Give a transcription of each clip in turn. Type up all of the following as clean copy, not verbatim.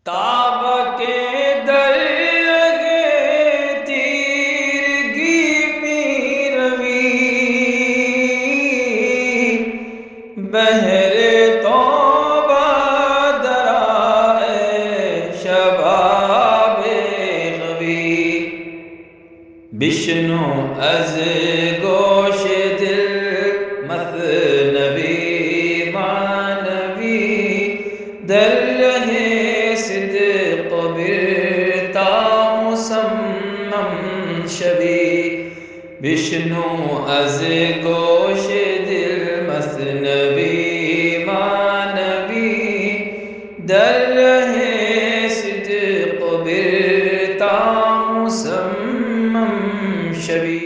تاب کے در لگے تیرگی می روی بہر توبہ درائے شباب غوی بشنو از گوش دل مثنوی معنوی در رہے صدق برتا مسمم شوی بشنو از گوش دل مثنوی معنوی در رہے صدق برتا مسمم شوی۔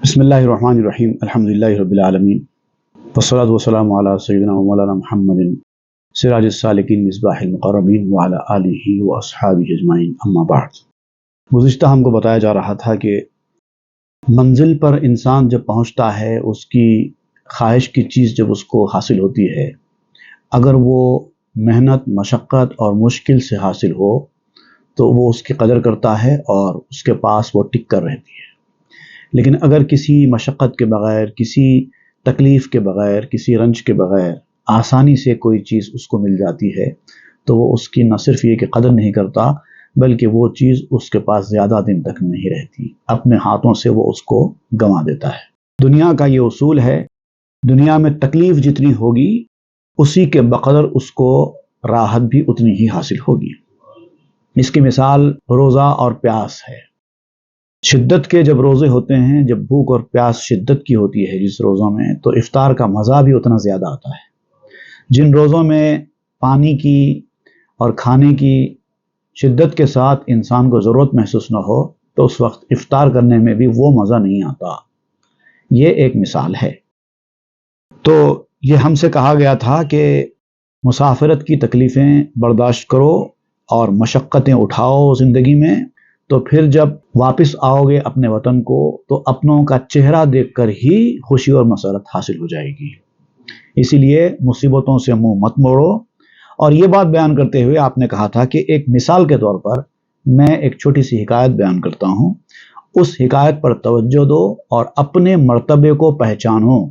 بسم اللہ الرحمن الرحیم، الحمدللہ رب العالمین، والصلاة والسلام علی سیدنا و مولانا محمد سراج السالکین مصباح المقربین وعلی آلہ و اصحابہ اجمعین، اما بعد۔ گزشتہ ہم کو بتایا جا رہا تھا کہ منزل پر انسان جب پہنچتا ہے، اس کی خواہش کی چیز جب اس کو حاصل ہوتی ہے، اگر وہ محنت، مشقت اور مشکل سے حاصل ہو تو وہ اس کی قدر کرتا ہے اور اس کے پاس وہ ٹک کر رہتی ہے۔ لیکن اگر کسی مشقت کے بغیر، کسی تکلیف کے بغیر، کسی رنج کے بغیر آسانی سے کوئی چیز اس کو مل جاتی ہے تو وہ اس کی نہ صرف یہ کہ قدر نہیں کرتا، بلکہ وہ چیز اس کے پاس زیادہ دن تک نہیں رہتی، اپنے ہاتھوں سے وہ اس کو گنوا دیتا ہے۔ دنیا کا یہ اصول ہے، دنیا میں تکلیف جتنی ہوگی اسی کے بقدر اس کو راحت بھی اتنی ہی حاصل ہوگی۔ اس کی مثال روزہ اور پیاس ہے۔ شدت کے جب روزے ہوتے ہیں، جب بھوک اور پیاس شدت کی ہوتی ہے جس روزوں میں، تو افطار کا مزہ بھی اتنا زیادہ آتا ہے۔ جن روزوں میں پانی کی اور کھانے کی شدت کے ساتھ انسان کو ضرورت محسوس نہ ہو تو اس وقت افطار کرنے میں بھی وہ مزہ نہیں آتا۔ یہ ایک مثال ہے۔ تو یہ ہم سے کہا گیا تھا کہ مسافرت کی تکلیفیں برداشت کرو اور مشقتیں اٹھاؤ زندگی میں، تو پھر جب واپس آؤ گے اپنے وطن کو تو اپنوں کا چہرہ دیکھ کر ہی خوشی اور مسرت حاصل ہو جائے گی۔ اسی لیے مصیبتوں سے منہ مت موڑو۔ اور یہ بات بیان کرتے ہوئے آپ نے کہا تھا کہ ایک مثال کے طور پر میں ایک چھوٹی سی حکایت بیان کرتا ہوں، اس حکایت پر توجہ دو اور اپنے مرتبے کو پہچانو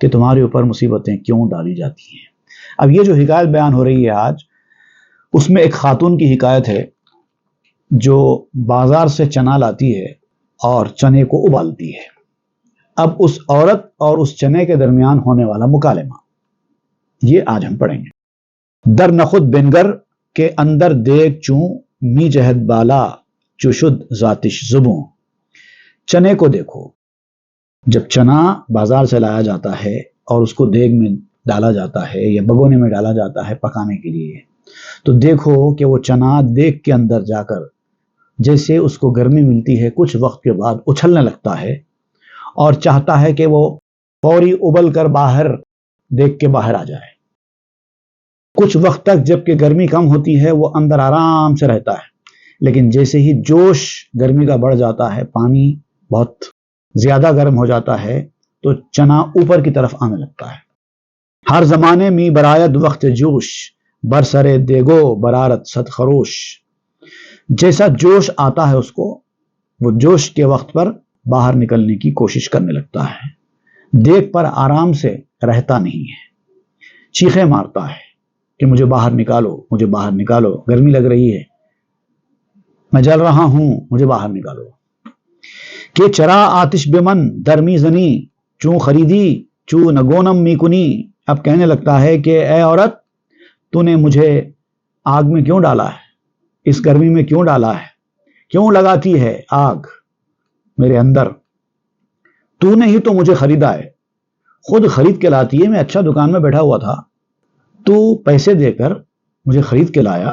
کہ تمہارے اوپر مصیبتیں کیوں ڈالی جاتی ہیں۔ اب یہ جو حکایت بیان ہو رہی ہے آج، اس میں ایک خاتون کی حکایت ہے جو بازار سے چنا لاتی ہے اور چنے کو ابالتی ہے۔ اب اس عورت اور اس چنے کے درمیان ہونے والا مکالمہ، یہ آج ہم پڑھیں گے۔ در نخود بنگر کے اندر دیکھ چوں می جہد بالا چشد ذاتش زبوں۔ چنے کو دیکھو، جب چنا بازار سے لایا جاتا ہے اور اس کو دیگ میں ڈالا جاتا ہے یا بگونے میں ڈالا جاتا ہے پکانے کے لیے، تو دیکھو کہ وہ چنا دیگ کے اندر جا کر جیسے اس کو گرمی ملتی ہے کچھ وقت کے بعد اچھلنے لگتا ہے اور چاہتا ہے کہ وہ فوری ابل کر باہر دیگ کے باہر آ جائے۔ کچھ وقت تک جب کہ گرمی کم ہوتی ہے وہ اندر آرام سے رہتا ہے، لیکن جیسے ہی جوش گرمی کا بڑھ جاتا ہے، پانی بہت زیادہ گرم ہو جاتا ہے، تو چنا اوپر کی طرف آنے لگتا ہے۔ ہر زمانے میں برآید وقت جوش برسرے دیگو برارت صد خروش۔ جیسا جوش آتا ہے اس کو، وہ جوش کے وقت پر باہر نکلنے کی کوشش کرنے لگتا ہے، دیگ پر آرام سے رہتا نہیں ہے، چیخیں مارتا ہے کہ مجھے باہر نکالو، مجھے باہر نکالو، گرمی لگ رہی ہے، میں جل رہا ہوں، مجھے باہر نکالو۔ کہ چرا آتش بمن درمی زنی چوں خریدی چوں نگونم می کنی۔ اب کہنے لگتا ہے کہ اے عورت، تو نے مجھے آگ میں کیوں ڈالا ہے، اس گرمی میں کیوں ڈالا ہے، کیوں لگاتی ہے آگ میرے اندر، تو نے ہی تو مجھے خریدا ہے، خود خرید کے لاتی ہے، میں اچھا دکان میں بیٹھا ہوا تھا، تو پیسے دے کر مجھے خرید کے لایا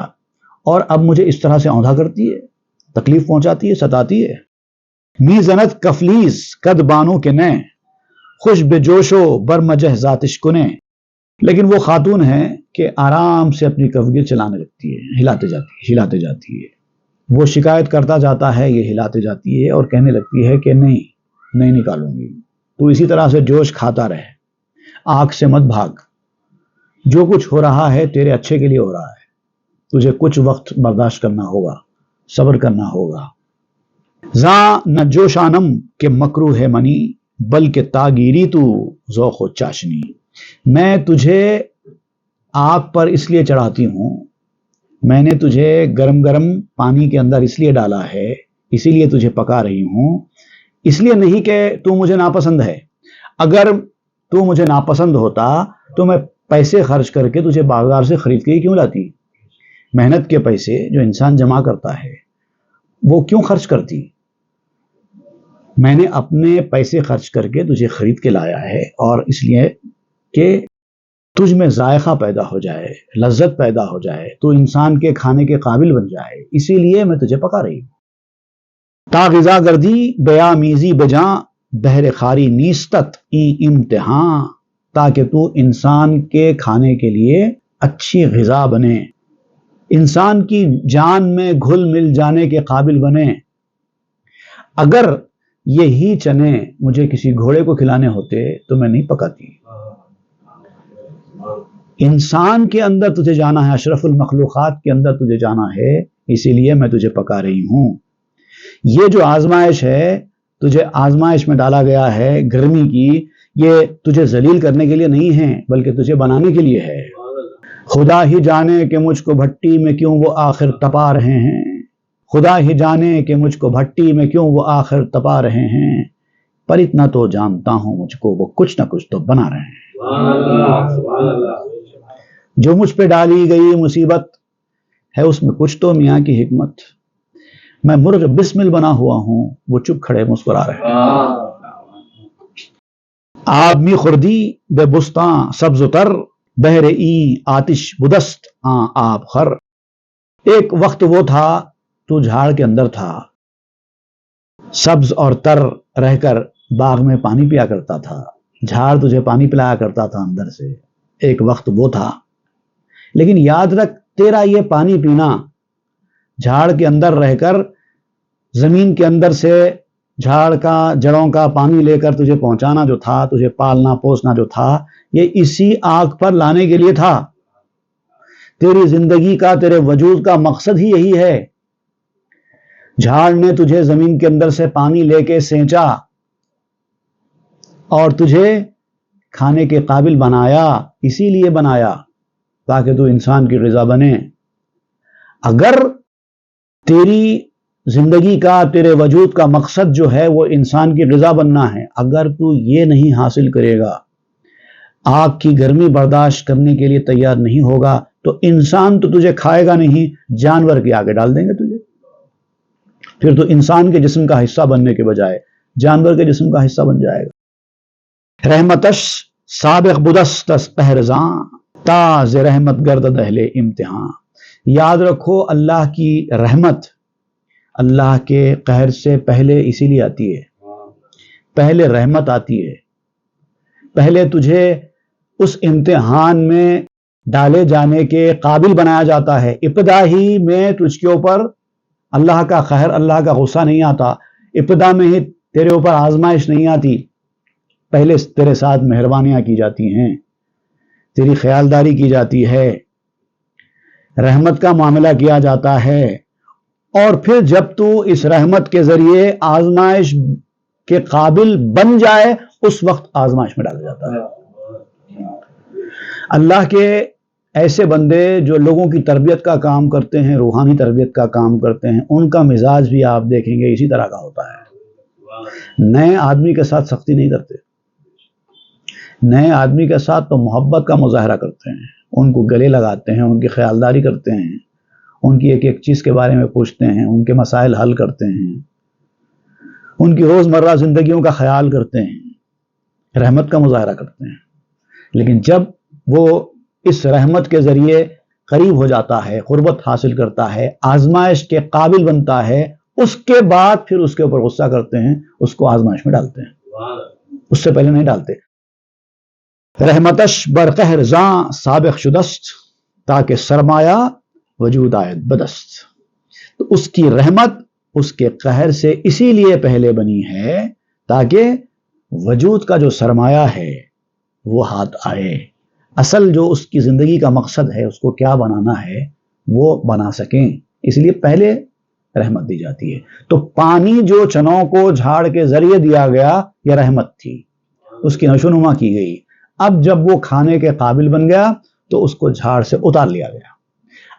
اور اب مجھے اس طرح سے اوندھا کرتی ہے، تکلیف پہنچاتی ہے، ستاتی ہے۔ می زنت کفلیز قد بانو کے نئے خوش بے جوشو برمجہ ذاتش کنے۔ لیکن وہ خاتون ہے کہ آرام سے اپنی کفگیر چلانے لگتی ہے، ہلاتے جاتی ہے۔ وہ شکایت کرتا جاتا ہے، یہ ہلاتے جاتی ہے اور کہنے لگتی ہے کہ نہیں نکالوں گی، تو اسی طرح سے جوش کھاتا رہے، آنکھ سے مت بھاگ، جو کچھ ہو رہا ہے تیرے اچھے کے لیے ہو رہا ہے، تجھے کچھ وقت برداشت کرنا ہوگا، صبر کرنا ہوگا۔ زاں نہ جوشانم کے مکرو ہے منی، بلکہ تاگیری تو ذوق و چاشنی۔ میں تجھے آگ پر اس لیے چڑھاتی ہوں، میں نے تجھے گرم گرم پانی کے اندر اس لیے ڈالا ہے، اسی لیے تجھے پکا رہی ہوں، اس لیے نہیں کہ تو مجھے ناپسند ہے۔ اگر تو مجھے ناپسند ہوتا تو میں پیسے خرچ کر کے تجھے بازار سے خرید کے ہی کیوں لاتی؟ محنت کے پیسے جو انسان جمع کرتا ہے وہ کیوں خرچ کرتی؟ میں نے اپنے پیسے خرچ کر کے تجھے خرید کے لایا ہے، اور اس لیے کہ تجھ میں ذائقہ پیدا ہو جائے، لذت پیدا ہو جائے، تو انسان کے کھانے کے قابل بن جائے، اسی لیے میں تجھے پکا رہی ہوں۔ تا غذا گردی بیا میزی بجاں، بہر خاری نیستت ای امتحان، تاکہ تو انسان کے کھانے کے لیے اچھی غذا بنے، انسان کی جان میں گھل مل جانے کے قابل بنے۔ اگر یہی چنے مجھے کسی گھوڑے کو کھلانے ہوتے تو میں نہیں پکاتی۔ انسان کے اندر تجھے جانا ہے، اشرف المخلوقات کے اندر تجھے جانا ہے، اسی لیے میں تجھے پکا رہی ہوں۔ یہ جو آزمائش ہے، تجھے آزمائش میں ڈالا گیا ہے گرمی کی، یہ تجھے ذلیل کرنے کے لیے نہیں ہے بلکہ تجھے بنانے کے لیے ہے۔ خدا ہی جانے کہ مجھ کو بھٹی میں کیوں وہ آخر تپا رہے ہیں، خدا ہی جانے کہ مجھ کو بھٹی میں کیوں وہ آخر تپا رہے ہیں، پر اتنا تو جانتا ہوں مجھ کو وہ کچھ نہ کچھ تو بنا رہے ہیں۔ جو مجھ پہ ڈالی گئی مصیبت ہے اس میں کچھ تو میاں کی حکمت، میں مرغ بسمل بنا ہوا ہوں، وہ چپ کھڑے مسکرا رہے ہیں۔ آب می خوردی بے بستاں سبز و تر، بہر ای آتش بدست آں آب خر۔ ایک وقت وہ تھا تو جھاڑ کے اندر تھا، سبز اور تر رہ کر باغ میں پانی پیا کرتا تھا، جھاڑ تجھے پانی پلایا کرتا تھا اندر سے، ایک وقت وہ تھا۔ لیکن یاد رکھ، تیرا یہ پانی پینا، جھاڑ کے اندر رہ کر زمین کے اندر سے جھاڑ کا جڑوں کا پانی لے کر تجھے پہنچانا جو تھا، تجھے پالنا پوسنا جو تھا، یہ اسی آگ پر لانے کے لیے تھا۔ تیری زندگی کا، تیرے وجود کا مقصد ہی یہی ہے۔ جھاڑ نے تجھے زمین کے اندر سے پانی لے کے سینچا اور تجھے کھانے کے قابل بنایا، اسی لیے بنایا تاکہ تو انسان کی غذا بنے۔ اگر تیری زندگی کا، تیرے وجود کا مقصد جو ہے وہ انسان کی غذا بننا ہے، اگر تو یہ نہیں حاصل کرے گا، آگ کی گرمی برداشت کرنے کے لیے تیار نہیں ہوگا، تو انسان تو تجھے کھائے گا نہیں، جانور کے آگے ڈال دیں گے تجھے، پھر تو انسان کے جسم کا حصہ بننے کے بجائے جانور کے جسم کا حصہ بن جائے گا۔ رحمتش سابق بدستس پہرزاں، تاز رحمت گردد اہل امتحان۔ یاد رکھو، اللہ کی رحمت اللہ کے قہر سے پہلے اسی لیے آتی ہے، پہلے رحمت آتی ہے، پہلے تجھے اس امتحان میں ڈالے جانے کے قابل بنایا جاتا ہے۔ ابتدا ہی میں تجھ کے اوپر اللہ کا قہر، اللہ کا غصہ نہیں آتا، ابتدا میں ہی تیرے اوپر آزمائش نہیں آتی، پہلے تیرے ساتھ مہربانیاں کی جاتی ہیں، تیری خیالداری کی جاتی ہے، رحمت کا معاملہ کیا جاتا ہے، اور پھر جب تو اس رحمت کے ذریعے آزمائش کے قابل بن جائے، اس وقت آزمائش میں ڈالا جاتا ہے۔ اللہ کے ایسے بندے جو لوگوں کی تربیت کا کام کرتے ہیں، روحانی تربیت کا کام کرتے ہیں، ان کا مزاج بھی آپ دیکھیں گے اسی طرح کا ہوتا ہے۔ نئے آدمی کے ساتھ سختی نہیں کرتے، نئے آدمی کے ساتھ تو محبت کا مظاہرہ کرتے ہیں، ان کو گلے لگاتے ہیں، ان کی خیالداری کرتے ہیں، ان کی ایک ایک چیز کے بارے میں پوچھتے ہیں، ان کے مسائل حل کرتے ہیں، ان کی روزمرہ زندگیوں کا خیال کرتے ہیں، رحمت کا مظاہرہ کرتے ہیں۔ لیکن جب وہ اس رحمت کے ذریعے قریب ہو جاتا ہے، قربت حاصل کرتا ہے، آزمائش کے قابل بنتا ہے، اس کے بعد پھر اس کے اوپر غصہ کرتے ہیں، اس کو آزمائش میں ڈالتے ہیں، اس سے پہلے نہیں ڈالتے۔ رحمتش برقہر زاں سابق شدست، تاکہ سرمایہ وجود آیت بدست۔ تو اس کی رحمت اس کے قہر سے اسی لیے پہلے بنی ہے تاکہ وجود کا جو سرمایہ ہے وہ ہاتھ آئے۔ اصل جو اس کی زندگی کا مقصد ہے، اس کو کیا بنانا ہے، وہ بنا سکیں، اس لیے پہلے رحمت دی جاتی ہے۔ تو پانی جو چنوں کو جھاڑ کے ذریعے دیا گیا یہ رحمت تھی، اس کی نشوونما کی گئی۔ اب جب وہ کھانے کے قابل بن گیا تو اس کو جھاڑ سے اتار لیا گیا۔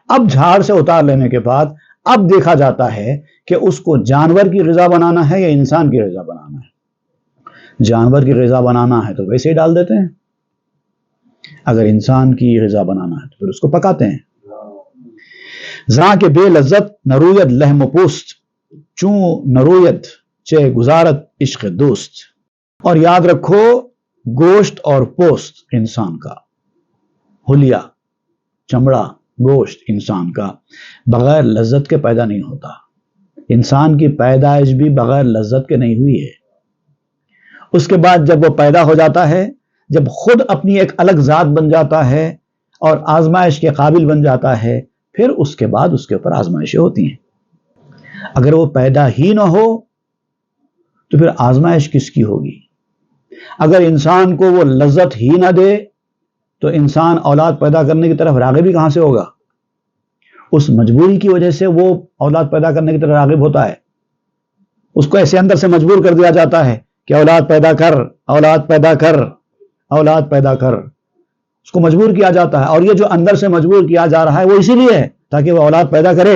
اب جھاڑ سے اتار لینے کے بعد اب دیکھا جاتا ہے کہ اس کو جانور کی غذا بنانا ہے یا انسان کی غذا بنانا ہے۔ جانور کی غذا بنانا ہے تو ویسے ہی ڈال دیتے ہیں، اگر انسان کی غذا بنانا ہے تو پھر اس کو پکاتے ہیں۔ زاں کے بے لذت نرویت لحم و پوست، چوں نرویت چے گزارت عشق دوست۔ اور یاد رکھو گوشت اور پوست انسان کا، حلیہ چمڑا گوشت انسان کا بغیر لذت کے پیدا نہیں ہوتا۔ انسان کی پیدائش بھی بغیر لذت کے نہیں ہوئی ہے۔ اس کے بعد جب وہ پیدا ہو جاتا ہے، جب خود اپنی ایک الگ ذات بن جاتا ہے اور آزمائش کے قابل بن جاتا ہے، پھر اس کے بعد اس کے اوپر آزمائشیں ہوتی ہیں۔ اگر وہ پیدا ہی نہ ہو تو پھر آزمائش کس کی ہوگی؟ اگر انسان کو وہ لذت ہی نہ دے تو انسان اولاد پیدا کرنے کی طرف راغب بھی کہاں سے ہوگا؟ اس مجبوری کی وجہ سے وہ اولاد پیدا کرنے کی طرف راغب ہوتا ہے۔ اس کو ایسے اندر سے مجبور کر دیا جاتا ہے کہ اولاد پیدا کر، اولاد پیدا کر، اولاد پیدا کر، اس کو مجبور کیا جاتا ہے۔ اور یہ جو اندر سے مجبور کیا جا رہا ہے وہ اسی لیے ہے تاکہ وہ اولاد پیدا کرے۔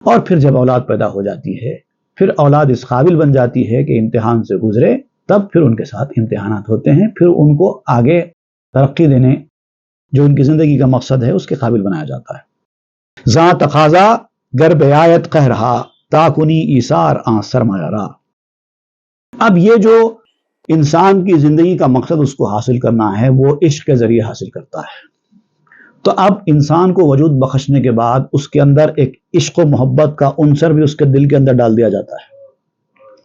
اور پھر جب اولاد پیدا ہو جاتی ہے، پھر اولاد اس قابل بن جاتی ہے کہ امتحان سے گزرے، تب پھر ان کے ساتھ امتحانات ہوتے ہیں، پھر ان کو آگے ترقی دینے جو ان کی زندگی کا مقصد ہے اس کے قابل بنایا جاتا ہے۔ زاں تقاضا گر بیایت قہرہا، تاکنی ایثار آں سرمایہ را۔ اب یہ جو انسان کی زندگی کا مقصد اس کو حاصل کرنا ہے وہ عشق کے ذریعے حاصل کرتا ہے۔ تو اب انسان کو وجود بخشنے کے بعد اس کے اندر ایک عشق و محبت کا عنصر بھی اس کے دل کے اندر ڈال دیا جاتا ہے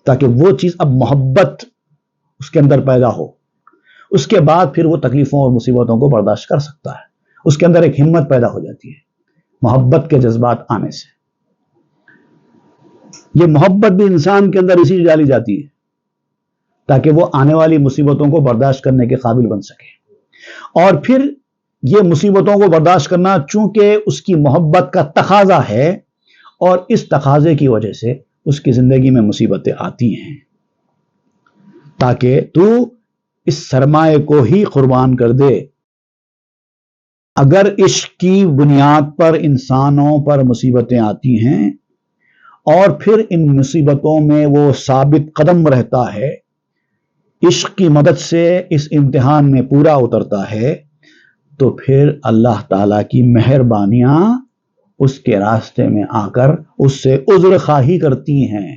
تاکہ وہ چیز اب محبت اس کے اندر پیدا ہو۔ اس کے بعد پھر وہ تکلیفوں اور مصیبتوں کو برداشت کر سکتا ہے۔ اس کے اندر ایک ہمت پیدا ہو جاتی ہے محبت کے جذبات آنے سے۔ یہ محبت بھی انسان کے اندر اسی لیے ڈالی جاتی ہے تاکہ وہ آنے والی مصیبتوں کو برداشت کرنے کے قابل بن سکے۔ اور پھر یہ مصیبتوں کو برداشت کرنا چونکہ اس کی محبت کا تقاضا ہے، اور اس تقاضے کی وجہ سے اس کی زندگی میں مصیبتیں آتی ہیں تاکہ تو اس سرمایہ کو ہی قربان کر دے۔ اگر عشق کی بنیاد پر انسانوں پر مصیبتیں آتی ہیں اور پھر ان مصیبتوں میں وہ ثابت قدم رہتا ہے، عشق کی مدد سے اس امتحان میں پورا اترتا ہے، تو پھر اللہ تعالیٰ کی مہربانیاں اس کے راستے میں آ کر اس سے عذر خواہی کرتی ہیں،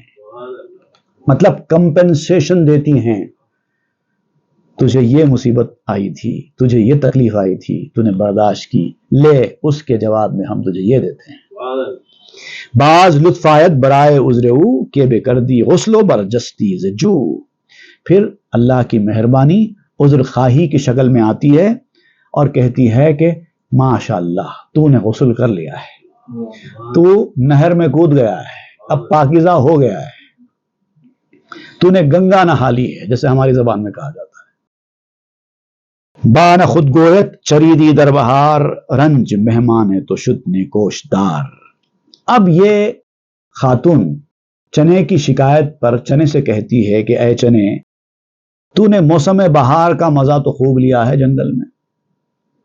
مطلب کمپنسیشن دیتی ہیں۔ تجھے یہ مصیبت آئی تھی، تجھے یہ تکلیف آئی تھی، تو نے برداشت کی، لے اس کے جواب میں ہم تجھے یہ دیتے ہیں۔ بعض لطف آیت برائے عذر او، کہ بے کردی غسل و برجستی ز جو۔ پھر اللہ کی مہربانی عذر خواہی کی شکل میں آتی ہے اور کہتی ہے کہ ماشاء اللہ تو نے غسل کر لیا ہے، تو نہر میں کود گیا ہے، اب پاکیزہ ہو گیا ہے، تو نے گنگا نہا لی ہے، جیسے ہماری زبان میں کہا جاتا ہے۔ بان خود گویت چریدی در بہار، رنج مہمان ہے تو شد نیکوش دار۔ اب یہ خاتون چنے کی شکایت پر چنے سے کہتی ہے کہ اے چنے، تو نے موسم بہار کا مزہ تو خوب لیا ہے، جنگل میں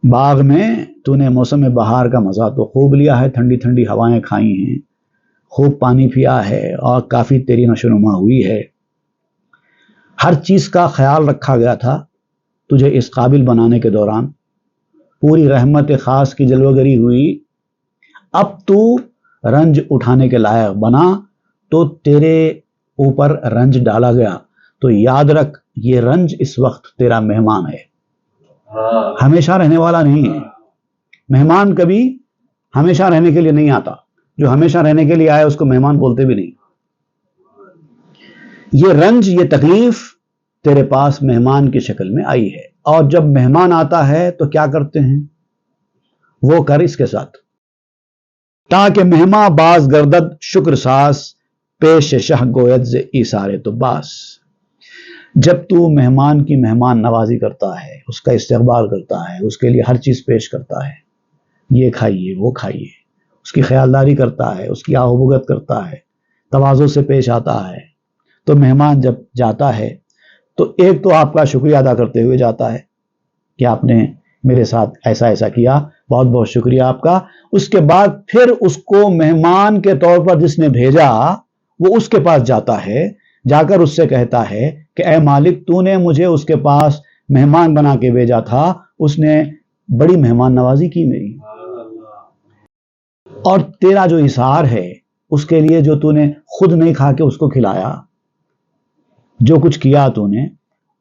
باغ میں تو نے موسم بہار کا مزہ تو خوب لیا ہے، ٹھنڈی ٹھنڈی ہوائیں کھائی ہیں، خوب پانی پیا ہے اور کافی تیری نشوونما ہوئی ہے، ہر چیز کا خیال رکھا گیا تھا تجھے اس قابل بنانے کے دوران، پوری رحمت خاص کی جلوہ گری ہوئی، اب تو رنج اٹھانے کے لائق بنا تو تیرے اوپر رنج ڈالا گیا، تو یاد رکھ یہ رنج اس وقت تیرا مہمان ہے، ہمیشہ رہنے والا نہیں ہے۔ مہمان کبھی ہمیشہ رہنے کے لیے نہیں آتا، جو ہمیشہ رہنے کے لیے آئے اس کو مہمان بولتے بھی نہیں۔ یہ رنج، یہ تکلیف تیرے پاس مہمان کی شکل میں آئی ہے، اور جب مہمان آتا ہے تو کیا کرتے ہیں وہ کر اس کے ساتھ، تاکہ مہماں باز گردد شکر ساز، پیش شہ گوید ز ایثار تو باس۔ جب تو مہمان کی مہمان نوازی کرتا ہے، اس کا استقبال کرتا ہے، اس کے لیے ہر چیز پیش کرتا ہے، یہ کھائیے وہ کھائیے، اس کی خیالداری کرتا ہے، اس کی آہوبگت کرتا ہے، تواضع سے پیش آتا ہے، تو مہمان جب جاتا ہے تو ایک تو آپ کا شکریہ ادا کرتے ہوئے جاتا ہے کہ آپ نے میرے ساتھ ایسا ایسا کیا، بہت بہت شکریہ آپ کا۔ اس کے بعد پھر اس کو مہمان کے طور پر جس نے بھیجا وہ اس کے پاس جاتا ہے، جا کر اس سے کہتا ہے کہ اے مالک، تو نے مجھے اس کے پاس مہمان بنا کے بھیجا تھا، اس نے بڑی مہمان نوازی کی میری، اور تیرا جو اظہار ہے اس کے لیے جو تو نے خود نہیں کھا کے اس کو کھلایا، جو کچھ کیا تو نے،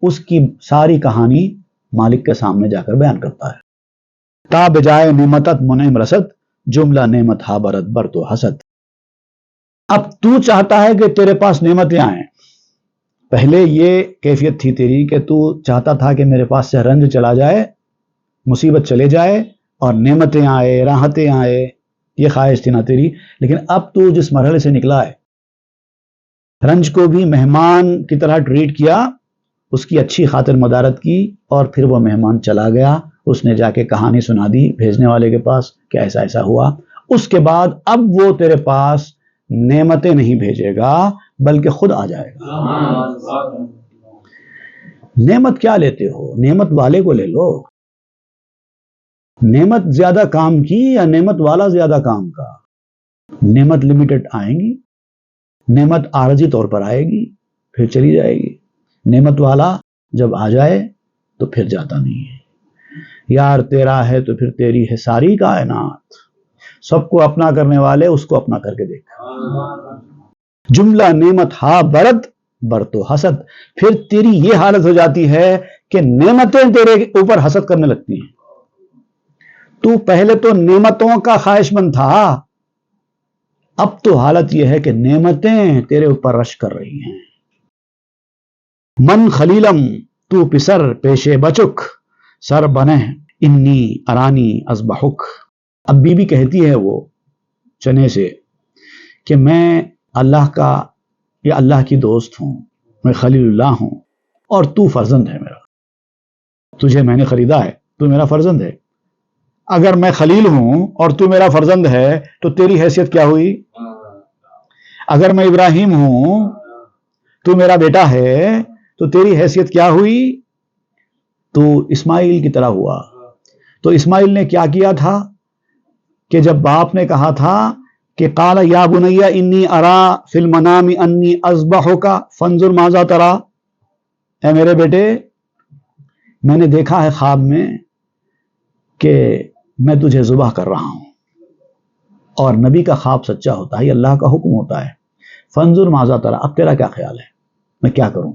اس کی ساری کہانی مالک کے سامنے جا کر بیان کرتا ہے۔ تا بجائے نعمتت منعم رسد، جملہ نعمت ہا برد بر تو حسد۔ اب تو چاہتا ہے کہ تیرے پاس نعمتیں آئیں، پہلے یہ کیفیت تھی تیری کہ تو چاہتا تھا کہ میرے پاس سے رنج چلا جائے، مصیبت چلے جائے اور نعمتیں آئے، راحتیں آئے، یہ خواہش تھی نا تیری۔ لیکن اب تو جس مرحلے سے نکلا ہے، رنج کو بھی مہمان کی طرح ٹریٹ کیا، اس کی اچھی خاطر مدارت کی، اور پھر وہ مہمان چلا گیا، اس نے جا کے کہانی سنا دی بھیجنے والے کے پاس کہ ایسا ایسا ہوا۔ اس کے بعد اب وہ تیرے پاس نعمتیں نہیں بھیجے گا بلکہ خود آ جائے گا۔ نعمت کیا لیتے ہو؟ نعمت والے کو لے لو۔ نعمت زیادہ کام کی یا نعمت والا زیادہ کام کا؟ نعمت لمیٹڈ آئیں گی، نعمت عارضی طور پر آئے گی پھر چلی جائے گی، نعمت والا جب آ جائے تو پھر جاتا نہیں ہے۔ یار تیرا ہے تو پھر تیری ہے ساری کائنات، سب کو اپنا کرنے والے اس کو اپنا کر کے دیکھا۔ جملہ نعمت ہا برد بر تو حسد، پھر تیری یہ حالت ہو جاتی ہے کہ نعمتیں تیرے اوپر حسد کرنے لگتی ہیں۔ تو پہلے تو نعمتوں کا خواہش مند تھا، اب تو حالت یہ ہے کہ نعمتیں تیرے اوپر رش کر رہی ہیں۔ من خلیلم تو پسر پیشے بچک، سر بنہ انی ارانی ازبحک۔ اب بی بی کہتی ہے وہ چنے سے کہ میں اللہ کا یا اللہ کی دوست ہوں، میں خلیل اللہ ہوں، اور تو فرزند ہے میرا، تجھے میں نے خریدا ہے، تو میرا فرزند ہے۔ اگر میں خلیل ہوں اور تو میرا فرزند ہے تو تیری حیثیت کیا ہوئی؟ اگر میں ابراہیم ہوں تو میرا بیٹا ہے تو تیری حیثیت کیا ہوئی؟ تو اسماعیل کی طرح ہوا۔ تو اسماعیل نے کیا کیا تھا کہ جب باپ نے کہا تھا کہ قال یا بنی انی ارا فی المنام انی اذبحک فانظر ماذا تری، اے میرے بیٹے میں نے دیکھا ہے خواب میں کہ میں تجھے ذبح کر رہا ہوں، اور نبی کا خواب سچا ہوتا ہے، یہ اللہ کا حکم ہوتا ہے۔ فانظر ماذا تری، اب تیرا کیا خیال ہے، میں کیا کروں؟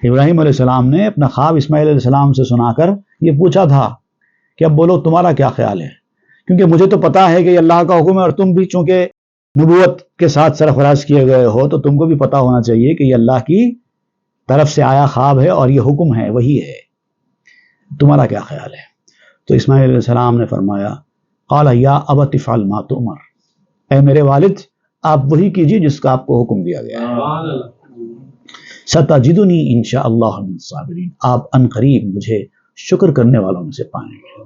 ابراہیم علیہ السلام نے اپنا خواب اسماعیل علیہ السلام سے سنا کر یہ پوچھا تھا کہ اب بولو تمہارا کیا خیال ہے، کیونکہ مجھے تو پتا ہے کہ یہ اللہ کا حکم ہے، اور تم بھی چونکہ نبوت کے ساتھ سرفراز کیے گئے ہو تو تم کو بھی پتا ہونا چاہیے کہ یہ اللہ کی طرف سے آیا خواب ہے اور یہ حکم ہے، وہی ہے، تمہارا کیا خیال ہے؟ تو اسماعیل علیہ السلام نے فرمایا قال یا ابت افعل ما تؤمر، اے میرے والد آپ وہی کیجیے جس کا آپ کو حکم دیا گیا ہے۔ ستجدنی انشاء اللہ من الصابرین، آپ ان قریب مجھے شکر کرنے والوں میں سے پائیں گے۔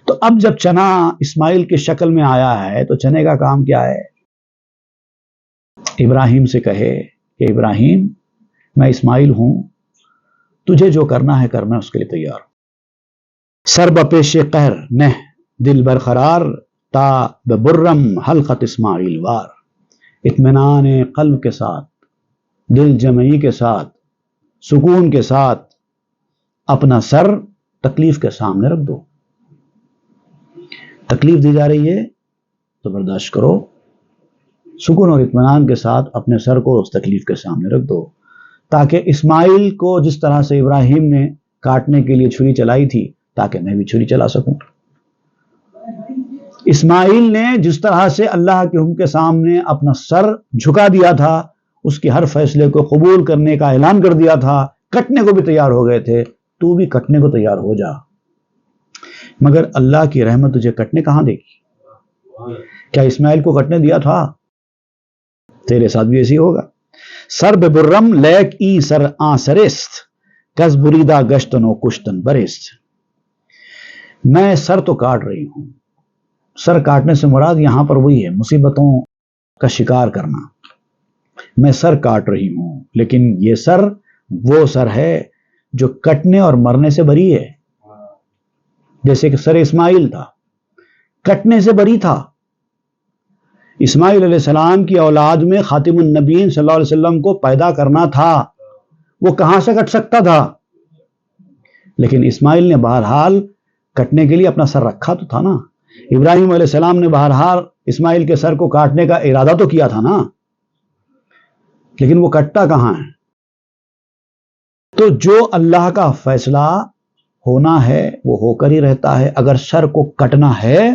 تو اب جب چنا اسماعیل کی شکل میں آیا ہے تو چنے کا کام کیا ہے؟ ابراہیم سے کہے کہ ابراہیم میں اسماعیل ہوں، تجھے جو کرنا ہے کر، میں اس کے لیے تیار ہوں۔ سر بپیش قہر نہ دل برقرار، تا ببرم حلقت اسماعیل وار، اطمینان قلب کے ساتھ، دل جمعی کے ساتھ، سکون کے ساتھ اپنا سر تکلیف کے سامنے رکھ دو۔ تکلیف دی جا رہی ہے تو برداشت کرو، سکون اور اطمینان کے ساتھ اپنے سر کو اس تکلیف کے سامنے رکھ دو، تاکہ اسماعیل کو جس طرح سے ابراہیم نے کاٹنے کے لیے چھری چلائی تھی تاکہ میں بھی چھری چلا سکوں۔ اسماعیل نے جس طرح سے اللہ کے حکم کے سامنے اپنا سر جھکا دیا تھا، اس کے ہر فیصلے کو قبول کرنے کا اعلان کر دیا تھا، کٹنے کو بھی تیار ہو گئے تھے، تو بھی کٹنے کو تیار ہو جا۔ مگر اللہ کی رحمت تجھے کٹنے کہاں دے گی؟ کیا اسماعیل کو کٹنے دیا تھا؟ تیرے ساتھ بھی ایسی ہوگا۔ سر ببرم لیک ای سر آ سرست، کس بریدہ گشتن و کشتن برست۔ میں سر تو کاٹ رہی ہوں. سر کاٹنے سے مراد یہاں پر وہی ہے، مصیبتوں کا شکار کرنا. میں سر کاٹ رہی ہوں، لیکن یہ سر وہ سر ہے جو کٹنے اور مرنے سے بری ہے. جیسے کہ سر اسماعیل تھا، کٹنے سے بری تھا. اسماعیل علیہ السلام کی اولاد میں خاتم النبیین صلی اللہ علیہ وسلم کو پیدا کرنا تھا، وہ کہاں سے کٹ سکتا تھا؟ لیکن اسماعیل نے بہرحال کٹنے کے لیے اپنا سر رکھا تو تھا نا. ابراہیم علیہ السلام نے بہرحال اسماعیل کے سر کو کاٹنے کا ارادہ تو کیا تھا نا، لیکن وہ کٹتا کہاں ہے؟ تو جو اللہ کا فیصلہ ہونا ہے وہ ہو کر ہی رہتا ہے. اگر سر کو کٹنا ہے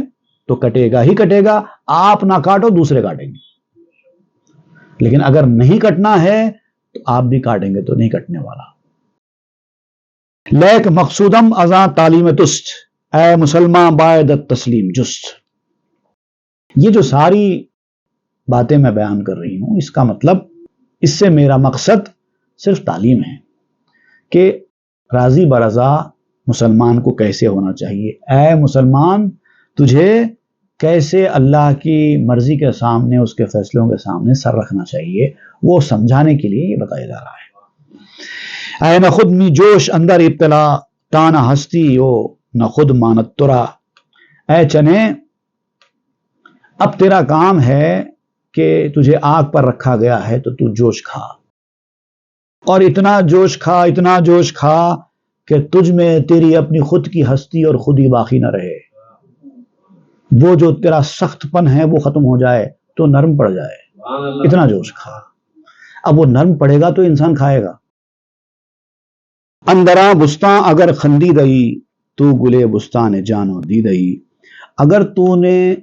تو کٹے گا ہی کٹے گا، آپ نہ کاٹو دوسرے کاٹیں گے. لیکن اگر نہیں کٹنا ہے تو آپ بھی کاٹیں گے تو نہیں کٹنے والا. لیک مقصودم ازاں تعلیم تست، اے مسلمان باعدت تسلیم جست. یہ جو ساری باتیں میں بیان کر رہی ہوں، اس کا مطلب، اس سے میرا مقصد صرف تعلیم ہے کہ راضی برضا مسلمان کو کیسے ہونا چاہیے. اے مسلمان، تجھے کیسے اللہ کی مرضی کے سامنے، اس کے فیصلوں کے سامنے سر رکھنا چاہیے، وہ سمجھانے کے لیے یہ بتایا جا رہا ہے. اے نہ خود می جوش اندر ابتلا، تانا ہستی ہو نہ خود مانت ترا. اے چنے، اب تیرا کام ہے کہ تجھے آگ پر رکھا گیا ہے تو تو جوش کھا، اور اتنا جوش کھا، اتنا جوش کھا کہ تجھ میں تیری اپنی خود کی ہستی اور خودی باقی نہ رہے. وہ جو تیرا سخت پن ہے وہ ختم ہو جائے تو نرم پڑ جائے. اتنا جوش کھا. اب وہ نرم پڑے گا تو انسان کھائے گا. اندراں بستاں اگر خندی دئی، تو گلے بستان جانو دی دئی. اگر تو نے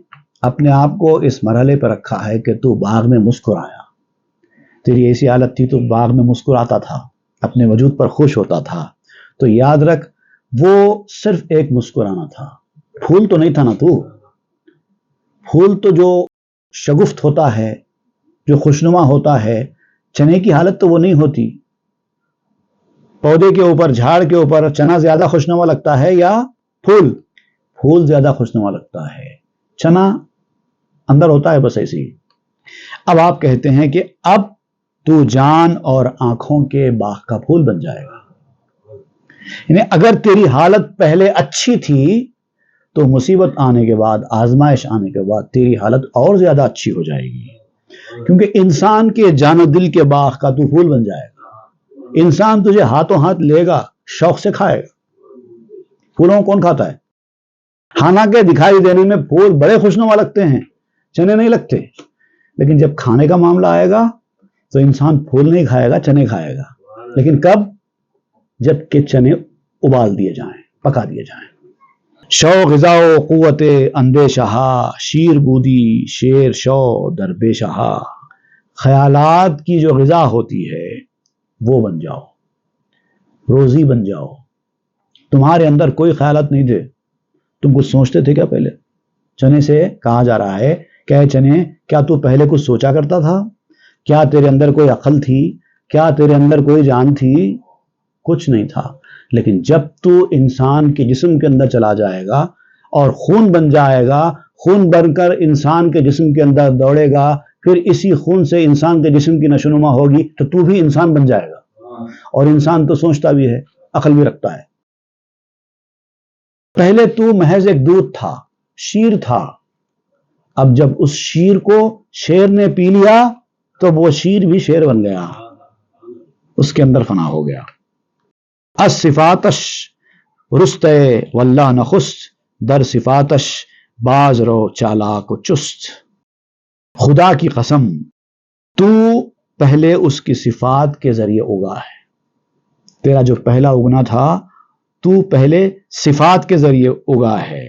اپنے آپ کو اس مرحلے پر رکھا ہے کہ تو باغ میں مسکرایا، تیری ایسی حالت تھی تو باغ میں مسکراتا تھا، اپنے وجود پر خوش ہوتا تھا، تو یاد رکھ وہ صرف ایک مسکرانا تھا. پھول تو نہیں تھا نا تو. پھول تو جو شگفت ہوتا ہے، جو خوشنما ہوتا ہے، چنے کی حالت تو وہ نہیں ہوتی. پودے کے اوپر، جھاڑ کے اوپر چنا زیادہ خوشنما لگتا ہے یا پھول؟ پھول زیادہ خوشنما لگتا ہے، چنا اندر ہوتا ہے بس ایسے ہی. اب آپ کہتے ہیں کہ اب تو جان اور آنکھوں کے باغ کا پھول بن جائے گا. یعنی اگر تیری حالت پہلے اچھی تھی تو مصیبت آنے کے بعد، آزمائش آنے کے بعد تیری حالت اور زیادہ اچھی ہو جائے گی، کیونکہ انسان کے جان و دل کے باغ کا تو پھول بن جائے گا. انسان تجھے ہاتھوں ہاتھ لے گا، شوق سے کھائے گا. پھولوں کو کون کھاتا ہے؟ حالانکہ دکھائی دینے میں پھول بڑے خوشنما لگتے ہیں، چنے نہیں لگتے، لیکن جب کھانے کا معاملہ آئے گا تو انسان پھول نہیں کھائے گا، چنے کھائے گا. لیکن کب؟ جب کہ چنے ابال دیے جائیں، پکا دیے جائیں. شو غذا و قوت اندیشہ، شیر بودی شیر شو دربیشہ. خیالات کی جو غذا ہوتی ہے وہ بن جاؤ، روزی بن جاؤ. تمہارے اندر کوئی خیالات نہیں تھے، تم کچھ سوچتے تھے کیا پہلے؟ چنے سے کہا جا رہا ہے کہ اے چنے، کیا تو پہلے کچھ سوچا کرتا تھا؟ کیا تیرے اندر کوئی عقل تھی؟ کیا تیرے اندر کوئی جان تھی؟ کچھ نہیں تھا. لیکن جب تو انسان کے جسم کے اندر چلا جائے گا اور خون بن جائے گا، خون بن کر انسان کے جسم کے اندر دوڑے گا، پھر اسی خون سے انسان کے جسم کی نشوونما ہوگی تو تو بھی انسان بن جائے گا. اور انسان تو سوچتا بھی ہے، عقل بھی رکھتا ہے. پہلے تو محض ایک دودھ تھا، شیر تھا. اب جب اس شیر کو شیر نے پی لیا تو وہ شیر بھی شیر بن گیا، اس کے اندر فنا ہو گیا. الصفاتش رست واللہ نخست، در صفاتش باز رو چالاک و چست. خدا کی قسم، تو پہلے اس کی صفات کے ذریعے اگا ہے. تیرا جو پہلا اگنا تھا، تو پہلے صفات کے ذریعے اگا ہے.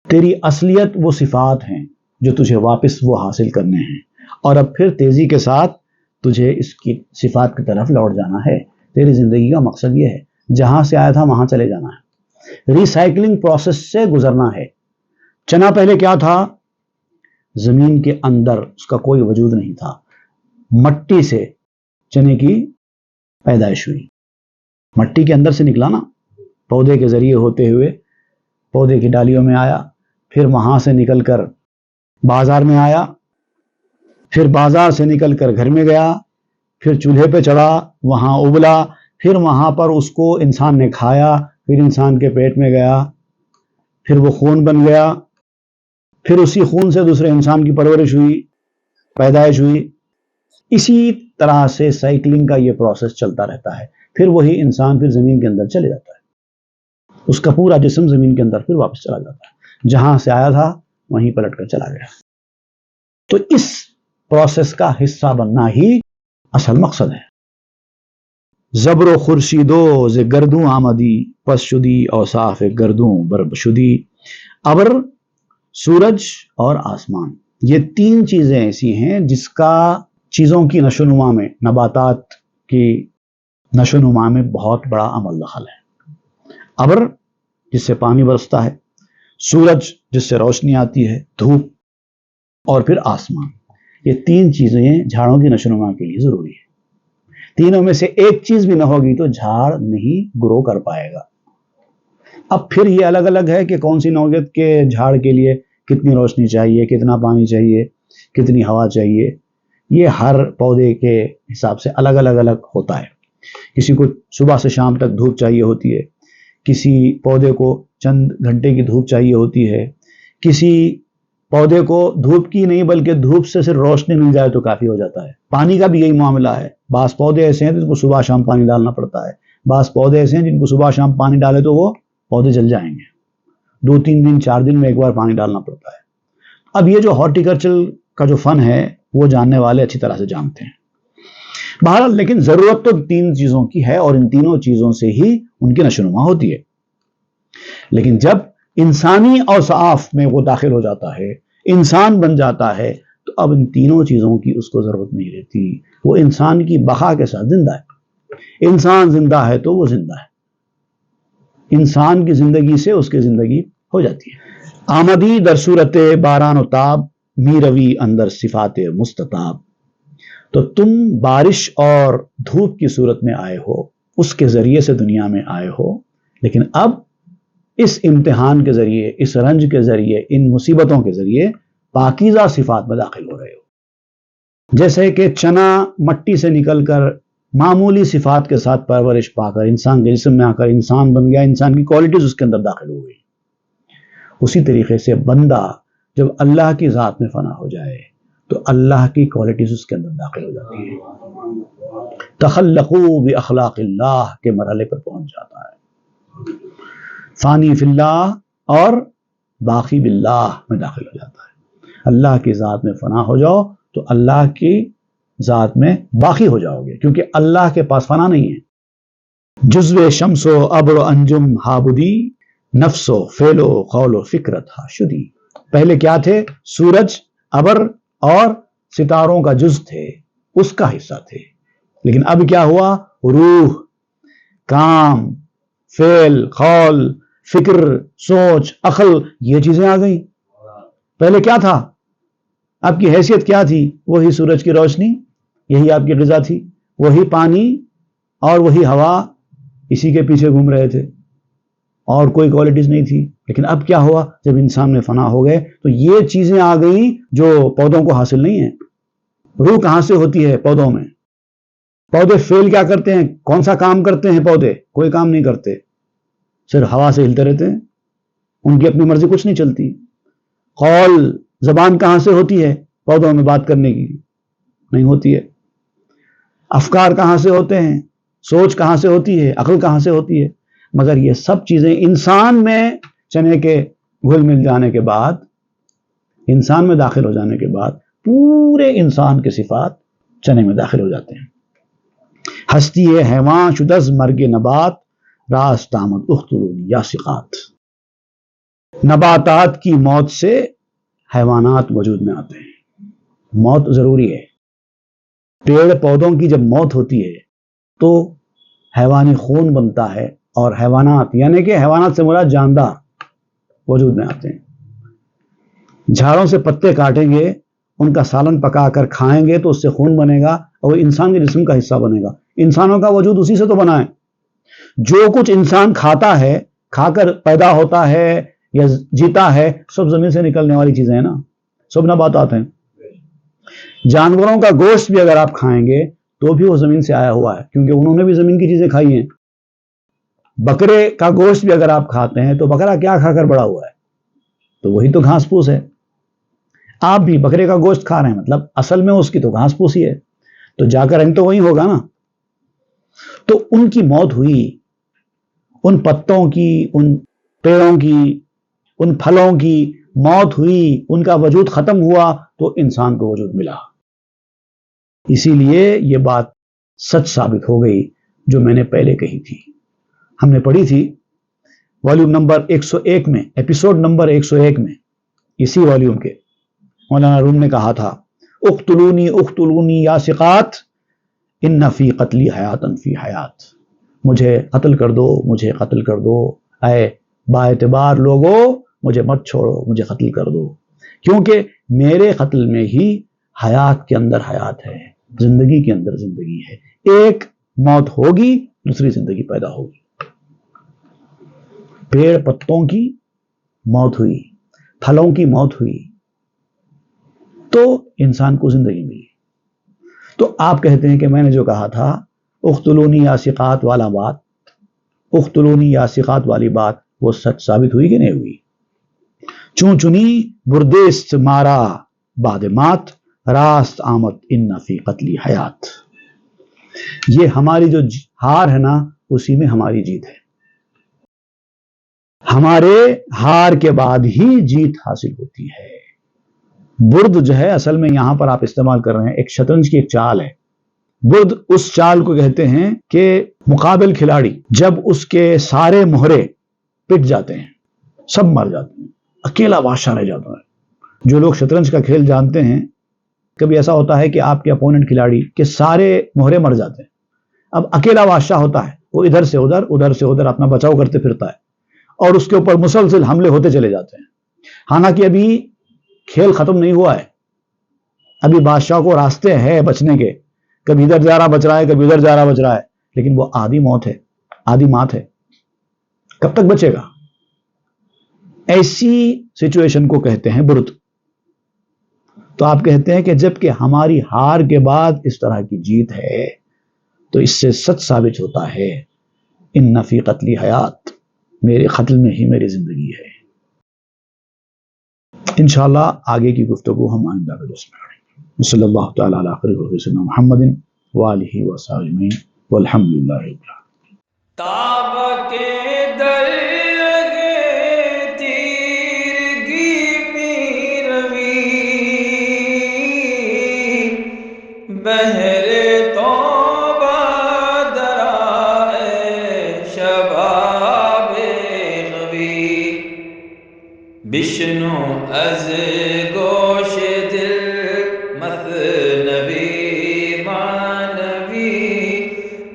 تیری اصلیت وہ صفات ہیں جو تجھے واپس وہ حاصل کرنے ہیں، اور اب پھر تیزی کے ساتھ تجھے اس کی صفات کی طرف لوٹ جانا ہے. تیری زندگی کا مقصد یہ ہے، جہاں سے آیا تھا وہاں چلے جانا ہے، ریسائکلنگ پروسیس سے گزرنا ہے. چنا پہلے کیا تھا؟ زمین کے اندر اس کا کوئی وجود نہیں تھا. مٹی سے چنے کی پیدائش ہوئی، مٹی کے اندر سے نکلا نا، پودے کے ذریعے ہوتے ہوئے پودے کی ڈالیوں میں آیا، پھر وہاں سے نکل کر بازار میں آیا، پھر بازار سے نکل کر گھر میں گیا، پھر چولہے پہ چڑھا، وہاں ابلا، پھر وہاں پر اس کو انسان نے کھایا، پھر انسان کے پیٹ میں گیا، پھر وہ خون بن گیا، پھر اسی خون سے دوسرے انسان کی پرورش ہوئی، پیدائش ہوئی۔ اسی طرح سے سائیکلنگ کا یہ پروسیس چلتا رہتا ہے، پھر وہی انسان پھر زمین کے اندر چلے جاتا ہے، اس کا پورا جسم زمین کے اندر پھر واپس چلا جاتا ہے، جہاں سے آیا تھا وہیں پلٹ کر چلا گیا۔ تو اس پروسیس کا حصہ بننا ہی اصل مقصد ہے۔ زبر و خورشیدو ز گردوں آمدی، پس شدی اوصاف گردوں برب شدی۔ ابر، سورج اور آسمان، یہ تین چیزیں ایسی ہیں جس کا چیزوں کی نشو نما میں، نباتات کی نشو نما میں بہت بڑا عمل دخل ہے۔ ابر جس سے پانی برستا ہے، سورج جس سے روشنی آتی ہے، دھوپ، اور پھر آسمان، یہ تین چیزیں جھاڑوں کی نشو نما کے لیے ضروری ہے۔ تینوں میں سے ایک چیز بھی نہ ہوگی تو جھاڑ نہیں گرو کر پائے گا۔ اب پھر یہ الگ الگ ہے کہ کون سی نوعیت کے جھاڑ کے لیے کتنی روشنی چاہیے، کتنا پانی چاہیے، کتنی ہوا چاہیے، یہ ہر پودے کے حساب سے الگ الگ ہوتا ہے۔ کسی کو صبح سے شام تک دھوپ چاہیے ہوتی ہے، کسی پودے کو چند گھنٹے کی دھوپ چاہیے ہوتی ہے، کسی پودے کو دھوپ کی نہیں بلکہ دھوپ سے صرف روشنی مل جائے تو کافی ہو جاتا ہے۔ پانی کا بھی یہی معاملہ ہے، بعض پودے ایسے ہیں جن کو صبح شام پانی ڈالنا پڑتا ہے، بعض پودے ایسے ہیں جن کو صبح شام پانی ڈالے تو وہ پودے جل جائیں گے، 2-3 دن 4 دن میں ایک بار پانی ڈالنا پڑتا ہے۔ اب یہ جو ہارٹیکلچر کا جو فن ہے وہ جاننے والے اچھی طرح سے جانتے ہیں۔ بہرحال لیکن ضرورت تو تین چیزوں کی ہے، اور ان تینوں چیزوں سے ہی ان کی نشو نما ہوتی ہے۔ لیکن جب انسانی اوصاف میں وہ داخل ہو جاتا ہے، انسان بن جاتا ہے، تو اب ان تینوں چیزوں کی اس کو ضرورت نہیں رہتی، وہ انسان کی بقا کے ساتھ زندہ ہے۔ انسان زندہ ہے تو وہ زندہ ہے، انسان کی زندگی سے اس کی زندگی ہو جاتی ہے۔ آمدی در صورت باران و تاب، می روی اندر صفات مستطاب۔ تو تم بارش اور دھوپ کی صورت میں آئے ہو، اس کے ذریعے سے دنیا میں آئے ہو، لیکن اب اس امتحان کے ذریعے، اس رنج کے ذریعے، ان مصیبتوں کے ذریعے پاکیزہ صفات میں داخل ہو رہے ہو۔ جیسے کہ چنا مٹی سے نکل کر معمولی صفات کے ساتھ پرورش پا کر انسان کے جسم میں آ کر انسان بن گیا، انسان کی کوالٹیز اس کے اندر داخل ہو گئی، اسی طریقے سے بندہ جب اللہ کی ذات میں فنا ہو جائے تو اللہ کی کوالٹیز اس کے اندر داخل ہو جاتی ہے، تخلقوا باخلاق اللہ کے مرحلے پر پہنچ جاتا ہے، فانی فی اللہ اور باقی باللہ میں داخل ہو جاتا ہے۔ اللہ کی ذات میں فنا ہو جاؤ تو اللہ کی ذات میں باقی ہو جاؤ گے، کیونکہ اللہ کے پاس فنا نہیں ہے۔ جزو شمس و ابر و انجم ہابدی، نفس و فعل و قول و فکرت ہاشدی۔ پہلے کیا تھے؟ سورج، ابر اور ستاروں کا جز تھے، اس کا حصہ تھے، لیکن اب کیا ہوا؟ روح، کام، فعل، قول، فکر، سوچ، عقل، یہ چیزیں آ گئیں۔ پہلے کیا تھا؟ آپ کی حیثیت کیا تھی؟ وہی سورج کی روشنی، یہی آپ کی غذا تھی، وہی پانی اور وہی ہوا، اسی کے پیچھے گھوم رہے تھے، اور کوئی کوالٹیز نہیں تھی۔ لیکن اب کیا ہوا؟ جب انسان میں فنا ہو گئے تو یہ چیزیں آ گئیں جو پودوں کو حاصل نہیں ہیں۔ روح کہاں سے ہوتی ہے؟ پودوں میں۔ پودے فعل کیا کرتے ہیں؟ کون سا کام کرتے ہیں پودے؟ کوئی کام نہیں کرتے، صرف ہوا سے ہلتے رہتے ہیں، ان کی اپنی مرضی کچھ نہیں چلتی۔ قول، زبان کہاں سے ہوتی ہے؟ پودوں میں بات کرنے کی نہیں ہوتی ہے۔ افکار کہاں سے ہوتے ہیں؟ سوچ کہاں سے ہوتی ہے؟ عقل کہاں سے ہوتی ہے؟ مگر یہ سب چیزیں انسان میں چنے کے گھل مل جانے کے بعد، انسان میں داخل ہو جانے کے بعد پورے انسان کے صفات چنے میں داخل ہو جاتے ہیں۔ ہستی حیوان شدز مرگ نبات، راست آمد اخترون یا سقات۔ نباتات کی موت سے حیوانات وجود میں آتے ہیں، موت ضروری ہے۔ پیڑ پودوں کی جب موت ہوتی ہے تو حیوانی خون بنتا ہے، اور حیوانات یعنی کہ حیوانات سے مراد جاندار وجود میں آتے ہیں۔ جھاڑوں سے پتے کاٹیں گے، ان کا سالن پکا کر کھائیں گے تو اس سے خون بنے گا اور انسان کے جسم کا حصہ بنے گا۔ انسانوں کا وجود اسی سے تو بنا ہے۔ جو کچھ انسان کھاتا ہے، کھا کر پیدا ہوتا ہے، یا جیتا ہے، سب زمین سے نکلنے والی چیزیں ہیں نا، سب نباتات ہیں. جانوروں کا گوشت بھی اگر آپ کھائیں گے تو بھی وہ زمین سے آیا ہوا ہے، کیونکہ انہوں نے بھی زمین کی چیزیں کھائی ہیں. بکرے کا گوشت بھی اگر آپ کھاتے ہیں تو بکرا کیا کھا کر بڑا ہوا ہے؟ تو وہی تو گھاس پھوس ہے. آپ بھی بکرے کا گوشت کھا رہے ہیں، مطلب اصل میں اس کی تو گھاس پھوس ہی ہے، تو جا کر رنگ تو وہی ہوگا نا. تو ان کی موت ہوئی، ان پتوں کی، ان پیڑوں کی، ان پھلوں کی موت ہوئی، ان کا وجود ختم ہوا تو انسان کو وجود ملا. اسی لیے یہ بات سچ ثابت ہو گئی جو میں نے پہلے کہی تھی. ہم نے پڑھی تھی والیوم نمبر 101 میں، ایپیسوڈ نمبر 101 میں، اسی والیوم کے مولانا روم نے کہا تھا اقتلونی اقتلونی یا ثقات ان فی قتلی حیاتن فی حیات. مجھے قتل کر دو، مجھے قتل کر دو، اے با اعتبار لوگو مجھے مت چھوڑو، مجھے قتل کر دو، کیونکہ میرے قتل میں ہی حیات کے اندر حیات ہے، زندگی کے اندر زندگی ہے. ایک موت ہوگی دوسری زندگی پیدا ہوگی. پیڑ پتوں کی موت ہوئی، پھلوں کی موت ہوئی تو انسان کو زندگی ملی. تو آپ کہتے ہیں کہ میں نے جو کہا تھا اقتلونی یا ثقات والا بات، اقتلونی یا ثقات والی بات، وہ سچ ثابت ہوئی کہ نہیں ہوئی؟ چون چنی بردست مارا بعد مات، راست آمد ان فی قتلی حیات. یہ ہماری جو ہار ہے نا، اسی میں ہماری جیت ہے. ہمارے ہار کے بعد ہی جیت حاصل ہوتی ہے. برد جو ہے اصل میں یہاں پر آپ استعمال کر رہے ہیں ایک شطرنج کی ایک چال ہے. برد اس چال کو کہتے ہیں کہ مقابل کھلاڑی جب اس کے سارے مہرے پٹ جاتے ہیں، سب مر جاتے ہیں، اکیلا بادشاہ رہ جاتا ہے. جو لوگ شطرنج کا کھیل جانتے ہیں، کبھی ایسا ہوتا ہے کہ آپ کے اپوننٹ کھلاڑی کے سارے مہرے مر جاتے ہیں، اب اکیلا بادشاہ ہوتا ہے، وہ ادھر سے ادھر اپنا بچاؤ کرتے پھرتا ہے اور اس کے اوپر مسلسل حملے ہوتے چلے جاتے ہیں. حالانکہ ابھی کھیل ختم نہیں ہوا ہے، ابھی بادشاہ کو راستے ہیں بچنے کے، کبھی ادھر جا رہا بچ رہا ہے، کبھی ادھر جا رہا بچ رہا ہے، لیکن وہ آدھی موت ہے، آدھی مات ہے. کب تک بچے گا؟ ایسی سچویشن کو کہتے ہیں برد. تو آپ کہتے ہیں کہ جب کہ ہماری ہار کے بعد اس طرح کی جیت ہے تو اس سے سچ ثابت ہوتا ہے ان فی قتلی حیات، میرے قتل میں ہی میری زندگی ہے. انشاءاللہ آگے کی گفتگو ہم آئندہ کے درس میں کریں گے. صلی اللہ تعالی علی خیر سیدنا محمد وآلہ وصحبہ اجمعین والحمد للہ رب العالمین. تاب کے در لگے تیرگی میں روی، بہر توبہ درائے شباب غوی، بشنو از گوش دل مثنوی معنوی،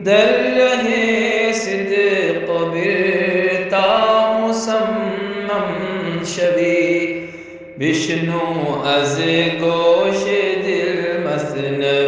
در رہے صدق برتا مسمم شوی، بشنو از گوش دل مثنوی